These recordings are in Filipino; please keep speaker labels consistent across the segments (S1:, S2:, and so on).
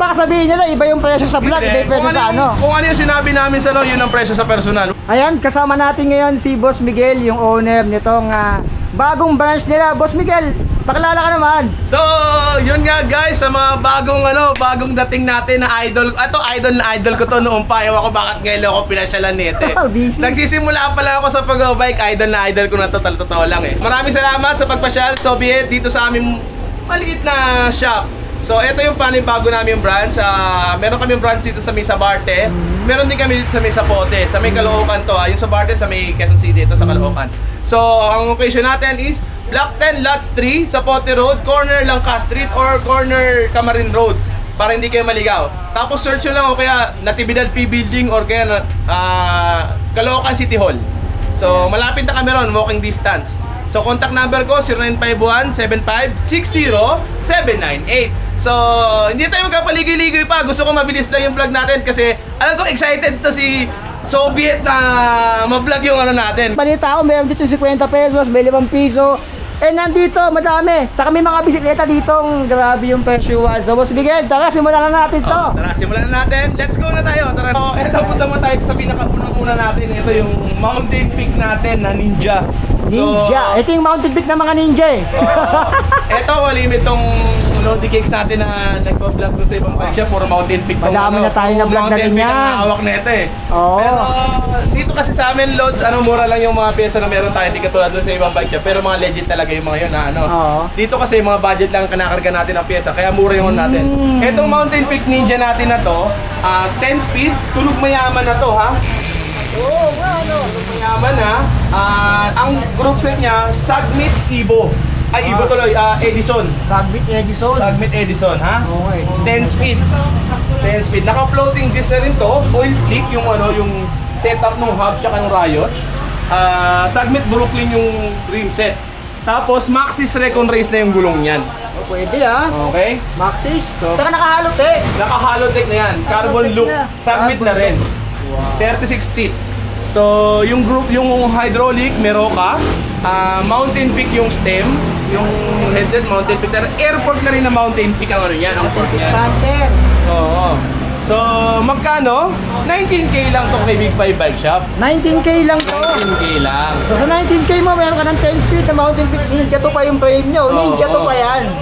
S1: baka sabihin nila, iba yung presyo sa vlog, iba yung presyo sa ano.
S2: Kung ano yung sinabi namin sa yun ang presyo sa personal.
S1: Ayan, kasama natin ngayon si Boss Miguel, yung owner nitong bagong branch nila. Boss Miguel, pakilala ka naman.
S2: So, yun nga guys, sa mga bagong dating natin na idol. Idol na idol ko to noong pa. Ewan ko bakit ngayon ako pinasyalan nito eh.
S1: Busy.
S2: Nagsisimula pa lang ako sa pag-bike, idol na idol ko na to, totoo lang eh. Maraming salamat sa pagpasyal, Soviet, dito sa aming maliit na shop. So, ito yung bago namin branch. Meron kami branch dito sa may Sabarte. Meron din kami dito sa may Sapote. Sa may Caloocan to. Yung Sabarte sa may Quezon City. Ito sa Caloocan. So, ang location natin is Block 10, Lot 3, Sapote Road, corner Langka Street or corner Camarin Road. Para hindi kayo maligaw. Tapos search nyo lang o kaya Natividad P Building or kaya Caloocan City Hall. So, malapit na kami ron, walking distance. So, contact number ko 0951-7560-798. So, hindi tayo magkapaligoy-ligoy pa. Gusto ko mabilis lang yung vlog natin kasi alam ko excited to si Soviet na ma-vlog yung ano natin.
S1: Balita ko, meron dito 50 pesos, may 5 piso. Eh, nandito, madami. Saka may mga bisikleta ditong grabe yung presyo. So, Boss Miguel, tara, simulan na natin to.
S2: Tara, simulan na natin. Let's go na tayo. Tara. So, eto, punta mo tayo sa pinaka-unang-una natin. Ito yung mountain peak natin na Ninja.
S1: Ninja. Ito yung mountain peak ng mga ninja eh.
S2: Ito, malimit tong Lodi Cakes natin na nagpa-vlog doon sa ibang bike shop. Puro mountain peak.
S1: Madami na tayo na vlog na rin yan.
S2: Mountain peak ang hawak na ito eh.
S1: Oo.
S2: Pero dito kasi sa amin, Lods, mura lang yung mga pyesa na meron tayo. Hindi katulad doon sa ibang bike shop. Pero mga legit talaga yung mga yun na ano.
S1: Oo.
S2: Dito kasi mga budget lang kinakarga natin ang pyesa. Kaya mura yung natin. Itong mountain peak Ninja natin na to, 10 speed, tulog mayaman na to ha.
S1: Oo, ano?
S2: Mayaman ha. Ang group set niya, Sagmit Evo. Ay, Evo tuloy, Edison.
S1: Sagbit Edison.
S2: Sagmit Edison ha.
S1: Okay.
S2: 10 speed. 10 speed. Naka-floating disc na rin to. Oil slick yung yung setup ng hub tsaka ng rayos. Sagmit Brooklyn yung rim set. Tapos Maxxis Recon Race na yung gulong niyan.
S1: Oh, pwede
S2: Okay?
S1: Maxxis.
S2: So-
S1: Saka nakahalot eh.
S2: Naka-halotech na yan. Carbon
S1: Halotech
S2: look.
S1: na.
S2: Sagmit na rin.
S1: Wow.
S2: 36 teeth. So, yung hydraulic, Meroka. Mountain Peak yung stem. Yung headset, Mountain Peak. Airport na rin na Mountain Peak ang ano yan. Ang port yan.
S1: Panther.
S2: Oo. So, magkano? 19K lang itong kay Big 5 Bike Shop.
S1: 19K lang to.
S2: 19K lang.
S1: So sa 19K mo, meron ka ng 10 speed na mountain peak. Ninja to pa yung frame nyo. Ninja to pa yan.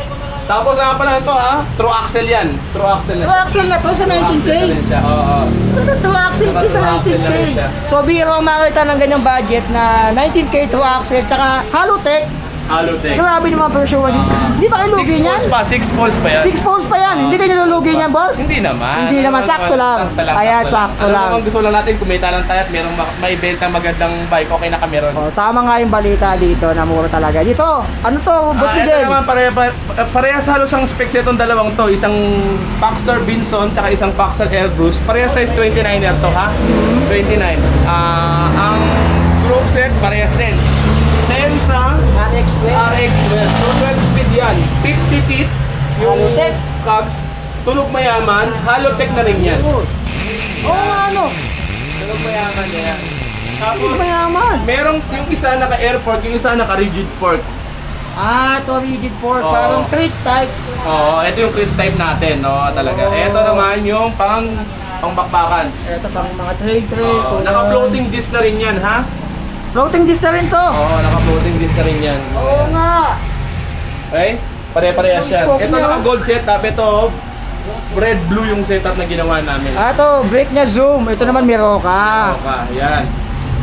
S2: Tapos nga pala ito True axle yan. True axle na
S1: True axle na to sa 19K.
S2: Oo.
S1: True axle to sa 19K. So biro ang makita ng ganyang budget na 19K true axle. Tsaka Halotech.
S2: Halotech.
S1: Grabe naman version 1. Hindi ba kayo lugi
S2: 6
S1: niyan?
S2: poles pa. 6 poles pa yan.
S1: 6 poles pa yan. Hindi kayo nalulugi niyan, boss?
S2: Hindi naman.
S1: Hindi naman, sakto lang. Ayan, sakto lang.
S2: Ano gusto lang natin, kumita lang tayo at merong may bentang magandang bike, okay na kami ron.
S1: Oh, tama nga yung balita dito na mura talaga. Dito, ano to, boss
S2: Ito
S1: Miguel?
S2: naman, parehas halos ang specs itong dalawang to. Isang Paxtor Binson, tsaka isang Paxtor Airbus. Parehas size 29er to ha? 29. Ang group set, parehas din. Sensa, RX12. So 12 speed yan. 50 feet. Yung
S1: Halotech.
S2: cabs, tunog mayaman. Halotech na rin yan.
S1: Oo, ano?
S2: Tunog mayaman yan. Tapos,
S1: Mayaman.
S2: merong yung isa naka-air fork, yung isa naka-rigid fork.
S1: To rigid fork.
S2: Oo.
S1: Parang crate type.
S2: Oo, ito yung crit type natin, no, talaga.
S1: Oo.
S2: Ito naman yung pangbakbakan.
S1: Ito pang mga trail.
S2: Naka-floating disc na rin yan, ha?
S1: Floating disc na rin to.
S2: Oo, naka-floating disc na rin yan.
S1: Oo nga.
S2: Okay? Pare-parehas yan.
S1: Spoke
S2: Ito
S1: niya.
S2: naka-gold setup, ito red blue yung setup na ginawa namin.
S1: To, brake niya zoom. Ito naman Meroka.
S2: Okay, yan.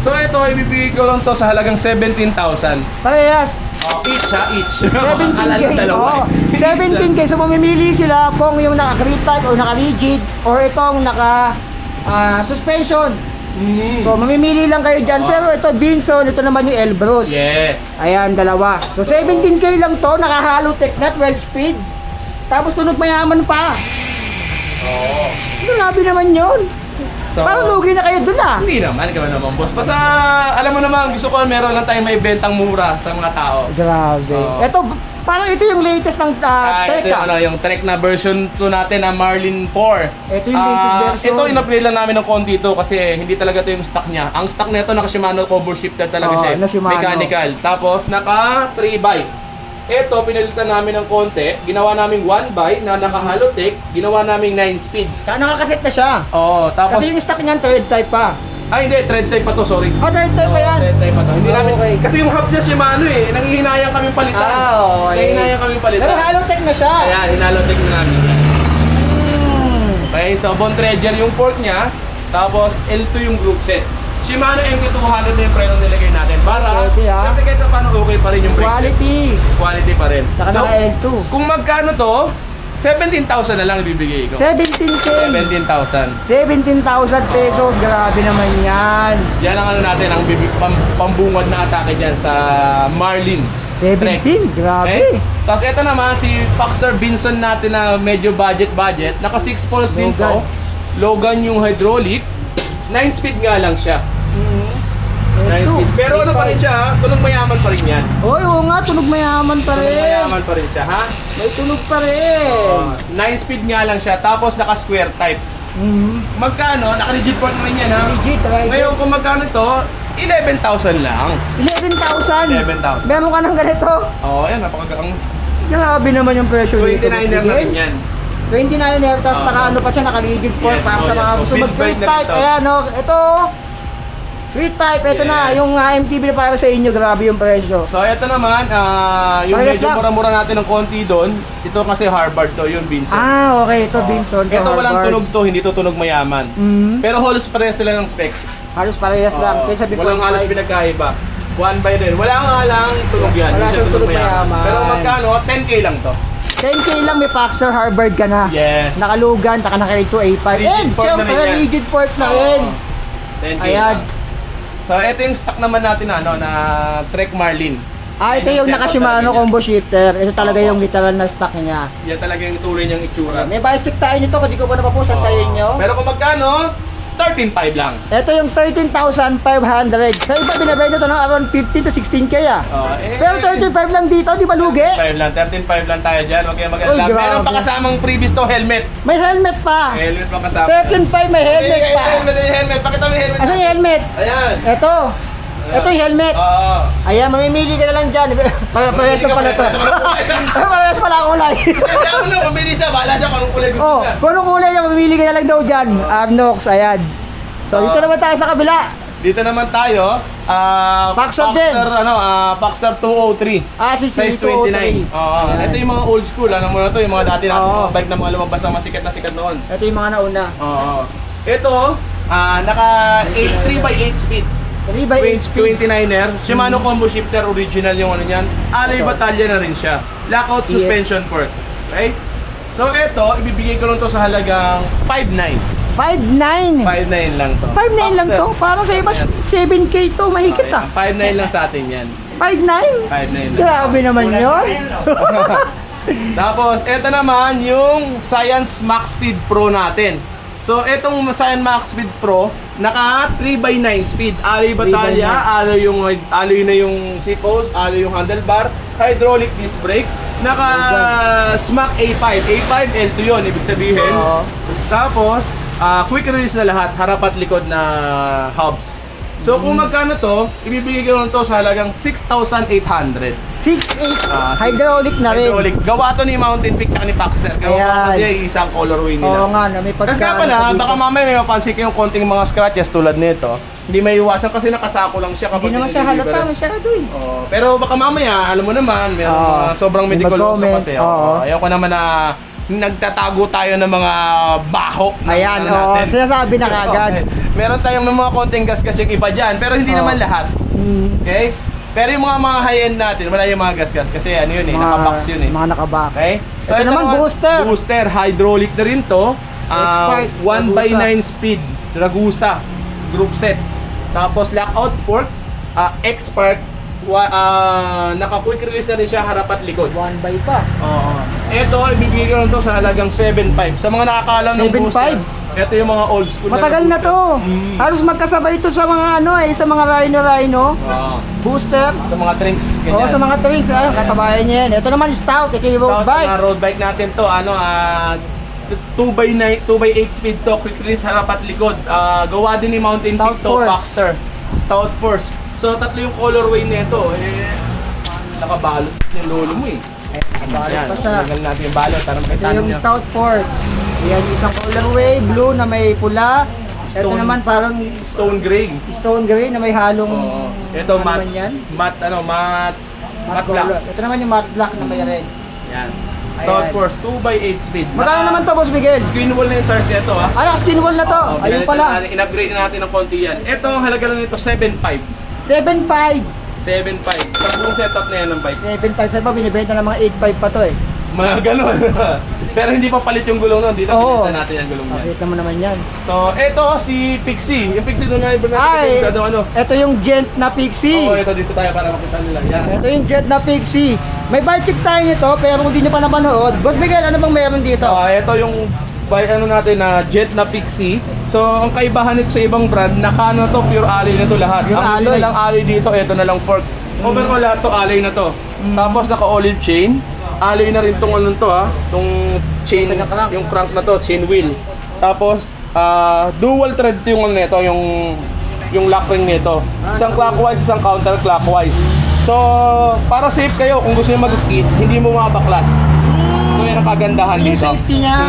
S2: So ito, ibibigay ko lang to sa halagang 17,000.
S1: Parehas.
S2: Each ha, each.
S1: 17K. Oo. 17K. So mamimili sila kung yung naka-crate type o naka-rigid or itong naka-suspension. So mamimili lang kayo dyan. Pero ito Binson, ito naman yung Elbrus.
S2: Yes.
S1: Ayan, dalawa. So 17K lang to, naka-Halotech na 12 speed. Tapos tunog mayaman pa.
S2: Oo.
S1: Grabe naman yun.
S2: So,
S1: Parang lugi na kayo dun ah.
S2: Hindi naman, ikaw naman boss. Basta alam mo naman, gusto ko meron lang tayong may bentang mura sa mga tao.
S1: Grabe.
S2: Oo.
S1: Ito, parang ito yung latest ng Trek
S2: Ito yung, yung Trek na version 2 natin na Marlin 4.
S1: Ito yung latest version.
S2: Ito in-upgrade lang namin ng konti ito kasi hindi talaga ito yung stock niya. Ang stock nito naka Shimano cover shifter talaga
S1: Oo,
S2: siya.
S1: na Shimano.
S2: Mechanical. Tapos naka 3x. Ito, pinalitan namin ng konti. Ginawa namin 1x na naka-halotech. Ginawa namin 9-speed.
S1: Saka nakakaset na siya.
S2: Oo, tapos...
S1: Kasi yung stock niyan, thread type pa.
S2: Ay, hindi. Thread type pa to, sorry.
S1: Oh, thread type pa yan.
S2: Thread type pa to. Hindi namin...
S1: Okay.
S2: Kasi yung hub niya Shimano eh. Nanghihinayang kami palitan.
S1: Okay.
S2: Nanghihinayang kami palitan.
S1: Pero halotech na siya.
S2: Ayan, hinalotech na namin.
S1: Hmm.
S2: Okay, so Von Treasure yung fork niya. Tapos L2 yung group set. Shimano MK200 na yung preno nilagay natin. Para,
S1: Okay, ha?
S2: sabi kahit paano okay pa rin yung brake set.
S1: Quality.
S2: Quality pa rin.
S1: Saka
S2: So,
S1: naka L2.
S2: kung magkano to, 17,000 na lang ibibigay ko.
S1: 17K.
S2: 17,000.
S1: 17,000 pesos. Grabe naman yan.
S2: Yan ang ano natin, ang pambungad na atake dyan sa Marlin.
S1: 17? Grabe.
S2: Tapos ito naman, si Foxter Vinson natin na medyo budget. Naka 6 poles din to. Logan yung hydraulic. 9-speed nga lang siya. 9-speed. Pero ano pa rin siya, ha? Tunog mayaman pa rin yan.
S1: Oy, oo nga, tunog mayaman pa
S2: Tunog
S1: rin.
S2: mayaman pa rin siya, ha?
S1: May tunog pa rin.
S2: 9-speed nga lang siya, tapos naka-square type. Magkano? Naka-rigid port na rin yan, ha?
S1: Legit, right?
S2: Ngayon kung magkano to, 11,000 lang.
S1: 11,000.
S2: 11,000.
S1: Meron ka ng ganito.
S2: Oo, yan, napakagaang
S1: Grabe naman yung presyo nito.
S2: 29er na rin yan.
S1: 29er, tapos
S2: Oo.
S1: naka ano pa siya, naka-rigid fork
S2: Yes,
S1: para sa
S2: yes.
S1: mga gusto
S2: Build
S1: mag-free
S2: bike na
S1: type.
S2: ito.
S1: Ayan, no? Ito, free type. Ito na,
S2: Yes.
S1: yung MTB na para sa inyo. Grabe yung presyo.
S2: So ito naman, yung
S1: Parehas
S2: medyo
S1: lang.
S2: mura-mura natin ng konti doon. Ito kasi Harvard to, yung Vinson.
S1: Ah, okay. Ito, Vinson.
S2: Ito walang
S1: Harvard.
S2: tunog to, hindi to tunog mayaman. Pero halos parehas sila ng specs.
S1: Halos parehas lang.
S2: Oo.
S1: Kaya sabi
S2: Walang halos pinagkaiba. 1 by din. Wala nga lang tunog yan.
S1: Wala
S2: Hindi siya
S1: siyang tunog mayaman.
S2: Pero magkano? 10K lang to.
S1: 10K lang may Foxter Harvard ka na.
S2: Yes.
S1: Nakalugan, taka naka-A2, A5.
S2: Rigid
S1: And,
S2: fork na
S1: syempre,
S2: rin yan.
S1: rigid fork na rin.
S2: 10K
S1: Ayan.
S2: lang. So ito yung stock naman natin na, ano, na Trek Marlin.
S1: Ah, ito yung
S2: Setup
S1: naka-Shimano
S2: talaga
S1: combo shifter. Ito talaga
S2: Oo.
S1: yung literal na stock niya.
S2: Yan talaga yung tuloy niyang itsura.
S1: May bike tayo nito, kung di ko pa napapost at tayo nyo.
S2: Pero kung magkano? 13.5 lang.
S1: Ito yung 13,500. Sa iba binibenta ito ng around 15 to 16K ah. Pero 35 lang dito, di ba lugi?
S2: 13.5 lang, 13.5 lang tayo dyan. Huwag kayong
S1: Uy,
S2: mag-alala.
S1: grabe.
S2: Meron pa kasamang freebies to, helmet.
S1: May helmet pa.
S2: Helmet pa kasama.
S1: 13,500 may helmet pa.
S2: Helmet. Pakita mo yung helmet.
S1: Asan yung helmet?
S2: Ayan.
S1: Ito. Ito yung helmet.
S2: Oo.
S1: Ayan, mamimili ka na lang dyan. Parehas na pala ito. Parehas pala ang kulay.
S2: Kaya mo na, pamili siya. Bahala siya kung anong kulay gusto
S1: Oh,
S2: niya.
S1: kung anong kulay niya, mamimili ka na lang daw dyan. Amnox, ayan. So, dito naman tayo sa kabila.
S2: Dito naman tayo.
S1: Paxar din.
S2: Paxar 203.
S1: Ah, si
S2: Size 29. Oo. Ito yung mga old school. Alam mo na to, yung mga dati natin
S1: Oo.
S2: mga bike na mga lumabas na masikat na sikat noon.
S1: Ito yung mga nauna.
S2: Oo. Ito, naka 3x8 speed.
S1: 3x8 speed.
S2: 29er. Shimano combo shifter original yung ano niyan. Alloy
S1: Ito.
S2: batalya na rin siya. Lockout
S1: Yes.
S2: suspension fork. Okay? So ito, ibibigay ko lang to sa halagang 5.9.
S1: 5.9.
S2: 5.9 lang to.
S1: 5.9 lang to. Parang sa iba, 7K to. Mahigit ah.
S2: 5.9 lang sa atin yan.
S1: 5.9?
S2: 5.9 lang.
S1: Grabe naman yun.
S2: Tapos, ito naman yung Science Max Speed Pro natin. So, itong Science Max Speed Pro, naka 3x9 speed. Alloy batalya,
S1: 3x9.
S2: alloy na yung seat post, alloy yung handlebar, hydraulic disc brake, naka Smack A5. A5, L2 yun, ibig sabihin.
S1: Oo.
S2: Tapos, quick release na lahat, harap at likod na hubs. So, kung magkano to, ibibigay ko lang to sa halagang 6,800.
S1: 6.8. Hydraulic na rin.
S2: Hydraulic. Gawa to ni Mountain Peak at ni Paxter. Gawa
S1: Ayan.
S2: pa kasi isang colorway nila.
S1: Oo nga, na may
S2: Tapos
S1: pagka...
S2: nga pala, baka mamaya may mapansin kayong konting mga scratches tulad nito. Hindi may iwasan kasi nakasako lang siya kapag
S1: Hindi naman siya halata,
S2: dinideliver.
S1: masyado eh.
S2: Oo. Pero baka mamaya, alam mo naman, meron
S1: Oo.
S2: mga sobrang
S1: May
S2: medical
S1: mag-comment.
S2: kasi.
S1: Oo.
S2: Ayaw ko naman na nagtatago tayo ng mga baho ng
S1: Ayan,
S2: ano
S1: oo.
S2: natin.
S1: Sinasabi na kagad.
S2: Okay. Meron tayong mga konting gasgas yung iba dyan, pero hindi
S1: Oo.
S2: naman lahat. Okay? Pero yung mga high-end natin, wala yung mga gasgas kasi ano yun eh, nakabox yun eh.
S1: Mga nakabox.
S2: Okay?
S1: Ito naman, booster.
S2: Booster, hydraulic na rin to.
S1: Expert,
S2: 1x9 speed, Ragusa, group set. Tapos lockout fork, X-Park, naka-quick release na rin siya harap at likod.
S1: 1x pa.
S2: Oo. Ito, ibibigay ko lang to sa halagang 7.5. Sa mga nakakaalam ng
S1: 7.5?
S2: booster, ito yung mga old school
S1: Matagal na to. Halos magkasabay ito sa mga ano eh, sa mga Rhino.
S2: Oo.
S1: Booster.
S2: Sa mga drinks, ganyan.
S1: Oo, sa mga tricks, kasabayan niya yan. Ito naman stout, ito yung road
S2: Stout,
S1: bike.
S2: mga road bike natin to, 2x8 speed to, quick release harap at likod. Gawa din ni Mountain
S1: Stout
S2: Peak to,
S1: Force.
S2: Paxter, Stout Force. So tatlo yung colorway nito. nakabalot yung lolo mo eh.
S1: Balot
S2: Yan,
S1: pa siya.
S2: tanggal natin yung balot para
S1: Ito
S2: makita
S1: yung
S2: niyo.
S1: Stout Ford. Yan, isang colorway, blue na may pula. Ito
S2: Stone.
S1: naman parang
S2: Stone gray.
S1: stone gray na may halong...
S2: Oo. Ito
S1: ano
S2: matte.
S1: man yan?
S2: Matte
S1: Matte
S2: matte black.
S1: color. Ito naman yung matte black na may red.
S2: Yan. Stout
S1: Ayan.
S2: Force 2x8 speed.
S1: Magkano naman to, Boss Miguel?
S2: Screen wall na yung tires nito ha.
S1: Ay, skin wall na to.
S2: Oo,
S1: Ayun
S2: pinalitan
S1: pala.
S2: natin, in-upgrade natin ng konti yan. Ito, ang halaga lang nito 7.5.
S1: 7.5.
S2: 7.5. Sa buong setup na yan ng bike.
S1: 7.5 sa iba, binibenta ng mga 8.5 pa to eh.
S2: Mga ganun. Pero hindi pa palit yung gulong nun. Dito
S1: Oo.
S2: pinalitan natin yung gulong niya.
S1: Makita mo naman yan.
S2: So, ito si Pixie. Yung Pixie doon nga iba natin
S1: Ay,
S2: masyado ano.
S1: ito yung Gent na Pixie.
S2: Oo, ito dito tayo para makita nila. Yan.
S1: Ito yung Jet na Pixie. May bike check tayo nito, pero kung di nyo pa napanood, Boss Miguel, ano bang meron dito?
S2: Ito yung bike ano natin na Jet na Pixie. So, ang kaibahan nito sa ibang brand, naka ano to, pure alloy na to lahat.
S1: Pure
S2: Ang hindi
S1: alloy.
S2: na lang alloy dito, ito na lang fork. Overall lahat to alloy na to. Tapos naka olive chain. Alloy na rin tong ano to ha, tong chain,
S1: Ito na crank.
S2: yung crank na to, chain wheel. Tapos dual thread to yung ano nito, yung lock ring nito. Isang clockwise, isang counterclockwise. So, para safe kayo kung gusto niyo mag-skid, hindi mo mabaklas. So, yan ang kagandahan
S1: Yung
S2: dito.
S1: safety niya.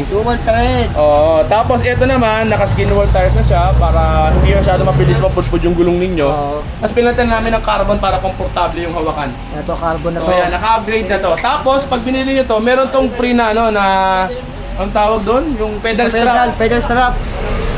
S1: Dual thread.
S2: Oo, tapos ito naman, naka-skin wall tires na siya para hindi masyado mabilis mapudpud yung gulong ninyo.
S1: Oo.
S2: Tapos pinalitan namin ng carbon para komportable yung hawakan.
S1: Ito, carbon na
S2: So,
S1: to.
S2: ayan, naka-upgrade na to. Tapos, pag binili nyo to, meron tong free na ano, na, ang tawag doon? Yung pedal strap.
S1: Pedal strap.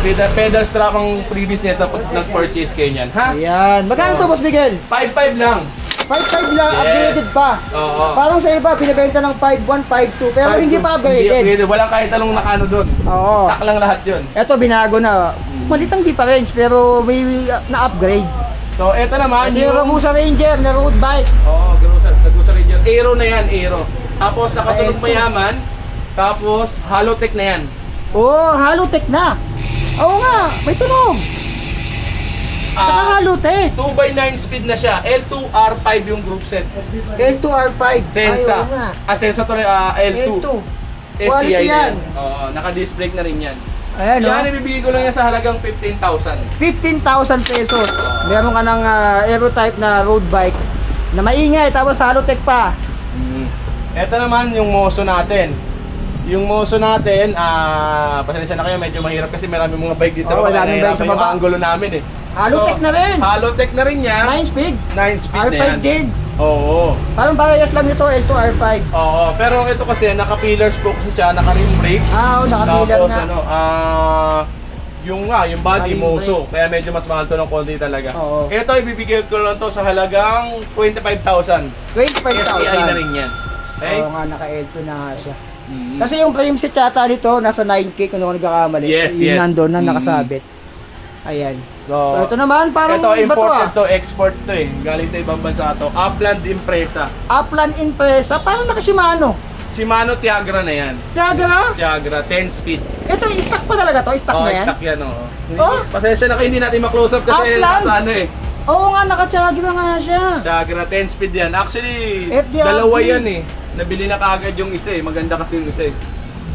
S2: Pedal strap ang previous nito pag nag-purchase kayo niyan. Ha?
S1: Ayan. Magkano to, Boss Miguel?
S2: 5.5 lang.
S1: 5.5 lang,
S2: Yes.
S1: upgraded pa.
S2: Oo.
S1: Parang sa iba, binibenta ng 5.1, 5.2, pero hindi pa
S2: Hindi
S1: upgraded.
S2: upgraded. Walang kahit anong nakano doon.
S1: Oo.
S2: Stock lang lahat yun.
S1: Ito, binago na. Malitang difference, pero may na-upgrade.
S2: So, ito naman
S1: Ito yung Ramusa Ranger na road bike.
S2: Oo, grocery dyan. Aero na yan, Aero. Tapos nakatunog
S1: Ito.
S2: mayaman. Tapos Halotech na yan.
S1: Oh, Halotech na. Oo nga, may tunog. Saka Halotech.
S2: 2x9 speed na siya. L2R5 yung group set.
S1: L2R5.
S2: Sensa.
S1: Ay, oo nga.
S2: Sensa to rin, L2.
S1: L2. Quality
S2: STI
S1: yan.
S2: Oo, naka-disc brake na rin yan.
S1: Ayan,
S2: Yan,
S1: no?
S2: ibibigay ko lang yan sa halagang 15,000.
S1: 15,000 pesos. Meron ka ng Aero type na road bike na maingay, tapos Halotech pa.
S2: Ito naman yung Moso natin. Yung Moso natin, pasensya na kayo, medyo mahirap kasi marami mga bike dito sa
S1: Oo,
S2: baba.
S1: maraming bike sa
S2: Nahihirapan yung
S1: baba.
S2: angulo namin eh.
S1: Halotech na rin.
S2: Halotech na rin yan.
S1: 9 speed.
S2: 9 speed na
S1: R5
S2: yan.
S1: din.
S2: Oo.
S1: Parang parehas lang nito, L2, R5.
S2: Oo, pero ito kasi naka-pillar spokes siya, naka-rim brake.
S1: Oo, nakapilar
S2: Tapos
S1: na.
S2: ano, yung body
S1: Rim
S2: Moso, kaya medyo mas mahal to ng konti talaga.
S1: Oo.
S2: Ito ibibigay ko lang to sa halagang 25,000.
S1: 25,000.
S2: STI na rin yan. Okay?
S1: Oo nga, naka-L2 na nga siya.
S2: Mm.
S1: Kasi yung frame set yata nito, nasa 9K kung ako nagkakamali.
S2: Yes,
S1: Yung
S2: yes.
S1: nandun na
S2: Mm.
S1: nakasabit. Ayan.
S2: So,
S1: So, ito naman, parang
S2: ito
S1: iba to
S2: imported to, export to eh. Galing sa ibang bansa to. Upland Impresa.
S1: Upland Impresa, parang naka-Shimano.
S2: Shimano Tiagra na yan.
S1: Tiagra,
S2: Tiagra, 10 speed.
S1: ito, stock pa talaga to? Stock
S2: Oh,
S1: na yan?
S2: stock yan oh.
S1: Oh?
S2: Pasensya na kayo, hindi natin ma-close up kasi
S1: Upland?
S2: nasa ano eh.
S1: Oo nga, naka-Tiagra nga siya.
S2: Tiagra 10 speed yan. Actually,
S1: FDRP.
S2: dalawa yan eh. Nabili na kaagad yung isa eh. Maganda kasi yung isa eh.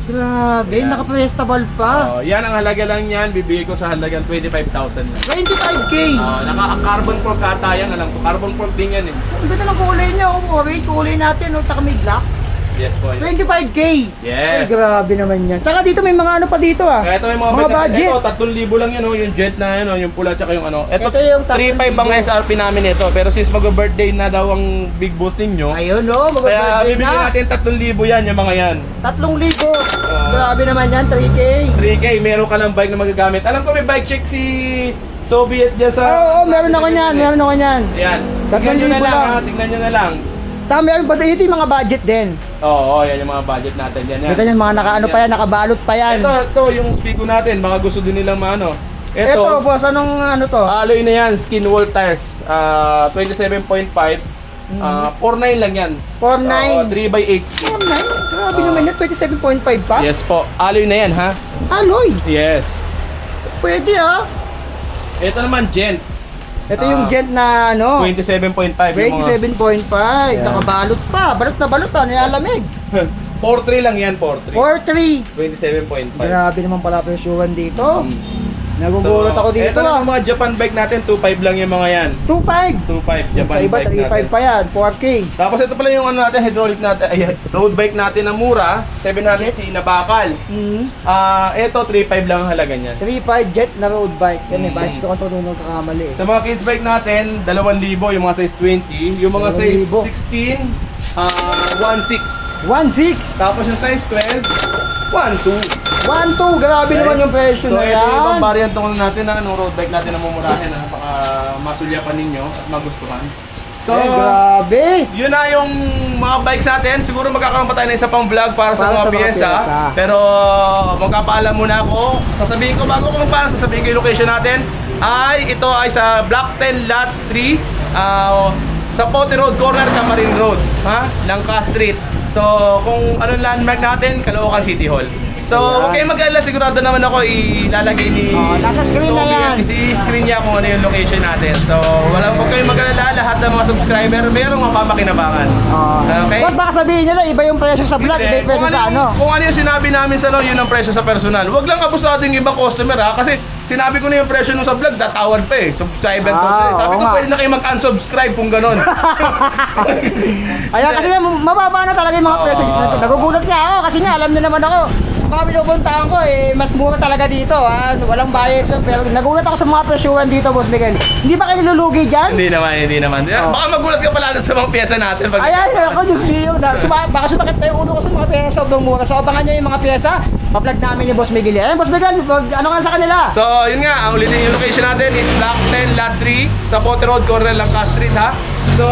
S1: Grabe,
S2: Ayan.
S1: naka-prestable pa.
S2: Oh, yan ang halaga lang yan. Bibigay ko sa halagang 25,000 lang.
S1: 25K.
S2: Naka-carbon fork ata yan. Alam ko, carbon fork din yan eh.
S1: Ang ganda ng kulay niya, orange, kulay natin, no? Tsaka may black.
S2: Yes po.
S1: 25K.
S2: Yes.
S1: Ay, grabe naman yan. Tsaka dito may mga ano pa dito ah.
S2: Kaya ito may mga,
S1: budget.
S2: Ito, 3,000 lang yan oh. Yung jet na yan oh. Yung pula tsaka yung ano. Ito,
S1: Ito yung
S2: 3,500 ang
S1: 3,500
S2: SRP namin ito. Pero since mag-birthday na daw ang big boss ninyo,
S1: Ayun no,
S2: kaya
S1: mag-birthday
S2: bibigyan
S1: na.
S2: natin 3,000 yan, yung mga yan.
S1: 3,000. Grabe naman yan, 3K.
S2: 3K, meron ka ng bike na magagamit. Alam ko may bike check si Soviet dyan sa...
S1: Oo, meron ako niyan, meron ako niyan.
S2: Ayan. Tignan nyo na
S1: 3,000
S2: lang
S1: lang.
S2: ha, tignan nyo na lang.
S1: Tsaka meron pa dito yung mga budget din.
S2: Oo, yan yung mga budget natin. Yan, yan.
S1: Ito yung mga nakaano pa yan, nakabalot pa yan.
S2: Ito, yung Spigo natin, baka gusto din nilang maano.
S1: Ito, boss, anong ano to?
S2: Alloy na yan, skin wall tires. 27.5. 4.9 lang yan.
S1: 4.9.
S2: 3x8 speed.
S1: 4.9? Grabe naman yan, 27.5 pa?
S2: Yes po. Alloy na yan ha.
S1: Alloy,
S2: Yes.
S1: pwede ah.
S2: Ito naman Gent.
S1: Ito yung Gent na ano,
S2: 27.5. yung mga-
S1: 27.5.
S2: Yan.
S1: Nakabalot pa, balot na balot ah, nilalamig.
S2: 4.3 lang yan, 4.3.
S1: 4.3.
S2: 27.5.
S1: Grabe naman pala presyuhan dito. Nagugulat ako dito,
S2: Ito na yung mga Japan bike natin, 2.5 lang yung mga yan.
S1: 2.5.
S2: 2.5 Japan
S1: Sa iba,
S2: bike
S1: 3.5
S2: natin.
S1: pa yan. 4K.
S2: Tapos ito pala yung ano natin, hydraulic natin, road bike natin na mura, 700cc na bakal. Ito 3.5 lang ang halaga niyan.
S1: 3.5 jet na road bike. Yan eh,
S2: Mm.
S1: bikes ko kung tunong kakamali eh.
S2: Sa mga kids bike natin, 2,000 yung mga size 20, yung mga size
S1: 2,000.
S2: 16, 1.6.
S1: 1.6.
S2: Tapos yung size 12, 1.2.
S1: 1.2. Grabe naman yung presyo
S2: So
S1: na
S2: ito yung ibang
S1: yan.
S2: variant tungkol natin na ng road bike natin na mumurahin na baka masulyapan ninyo at magustuhan. So,
S1: Grabe.
S2: yun na yung mga bikes natin. Siguro magkakaroon pa tayo ng isa pang vlog para sa
S1: Para
S2: mga
S1: sa mga
S2: piyesa.
S1: piyesa.
S2: Pero magpapaalam muna ako. Sasabihin ko, bago ko magpaalam, sasabihin ko yung location natin. Ito ay sa Block 10 Lot 3. Sa Pote Road, corner Camarin Road. Langka Street. So, kung anong landmark natin, Caloocan City Hall. So,
S1: Ayan.
S2: huwag kayong mag-alala, sigurado naman ako ilalagay ni
S1: Nasa screen na yan.
S2: I-screen niya kung ano yung location natin. So, huwag kayong mag-alala, lahat ng mga subscriber, merong mapapakinabangan. Okay?
S1: Huwag baka sabihin nila, iba yung presyo sa vlog, iba yung presyo sa ano.
S2: Kung ano yung sinabi namin sa yun ang presyo sa personal. Huwag lang abusado yung ibang customer ha, kasi sinabi ko na yung presyo nung sa vlog, tatawad pa eh. Subscriber daw sila. Sabi
S1: oo
S2: ko,
S1: nga.
S2: pwede na kayo mag-unsubscribe kung gano'n.
S1: Ayan, kasi mababa na talaga yung mga presyo dito. Nagugulat nga ako, kasi nga alam niyo naman ako. Mga pinupuntahan ko eh, mas mura talaga dito ha. Walang bayad so, pero nagulat ako sa mga presyuhan dito, Boss Miguel. Hindi ba kayo nilulugi dyan?
S2: Hindi naman. Baka magulat ka pala sa mga pyesa natin.
S1: Ayan, ako Diyos ko baka sumakit na yung ulo ko sa mga pyesa sobrang mura. So abangan nyo yung mga pyesa, pa-vlog namin yung Boss Miguel. Ayan, Boss Miguel, ano ka sa kanila?
S2: So, yun nga, ang ulitin yung location natin is Block 10, Lot 3, sa Pote Road, corner Langka Street, ha? So,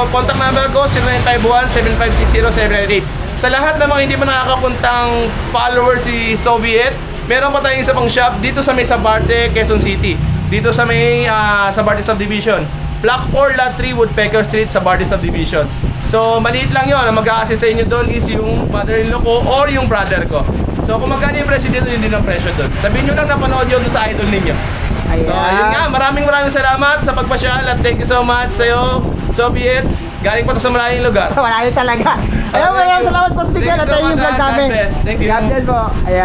S2: contact number ko, 0951-7560-798. Sa lahat ng mga hindi pa nakakapuntang followers si Soviet, meron pa tayong isa pang shop dito sa may Sabarte, Quezon City. Dito sa may Sabarte Subdivision. Block 4, Lot 3, Woodpecker Street, Sabarte Subdivision. So, maliit lang yun. Ang mag-a-assist sa inyo doon is yung mother-in-law ko or yung brother ko. So, kung magkano yung presyo dito, yun din ang presyo doon. Sabihin nyo lang napanood yun sa idol ninyo.
S1: Ayan.
S2: So, yun nga. Maraming salamat sa pagpasyal at thank you so much sa'yo, Soviet. Galing pa to sa maraming lugar.
S1: Wala yun talaga. Ayan,
S2: Thank you.
S1: salamat Boss Miguel.
S2: Thank you
S1: At
S2: so
S1: yung
S2: much,
S1: vlog
S2: God
S1: namin.
S2: bless. Thank you.
S1: God bless po. Ayan.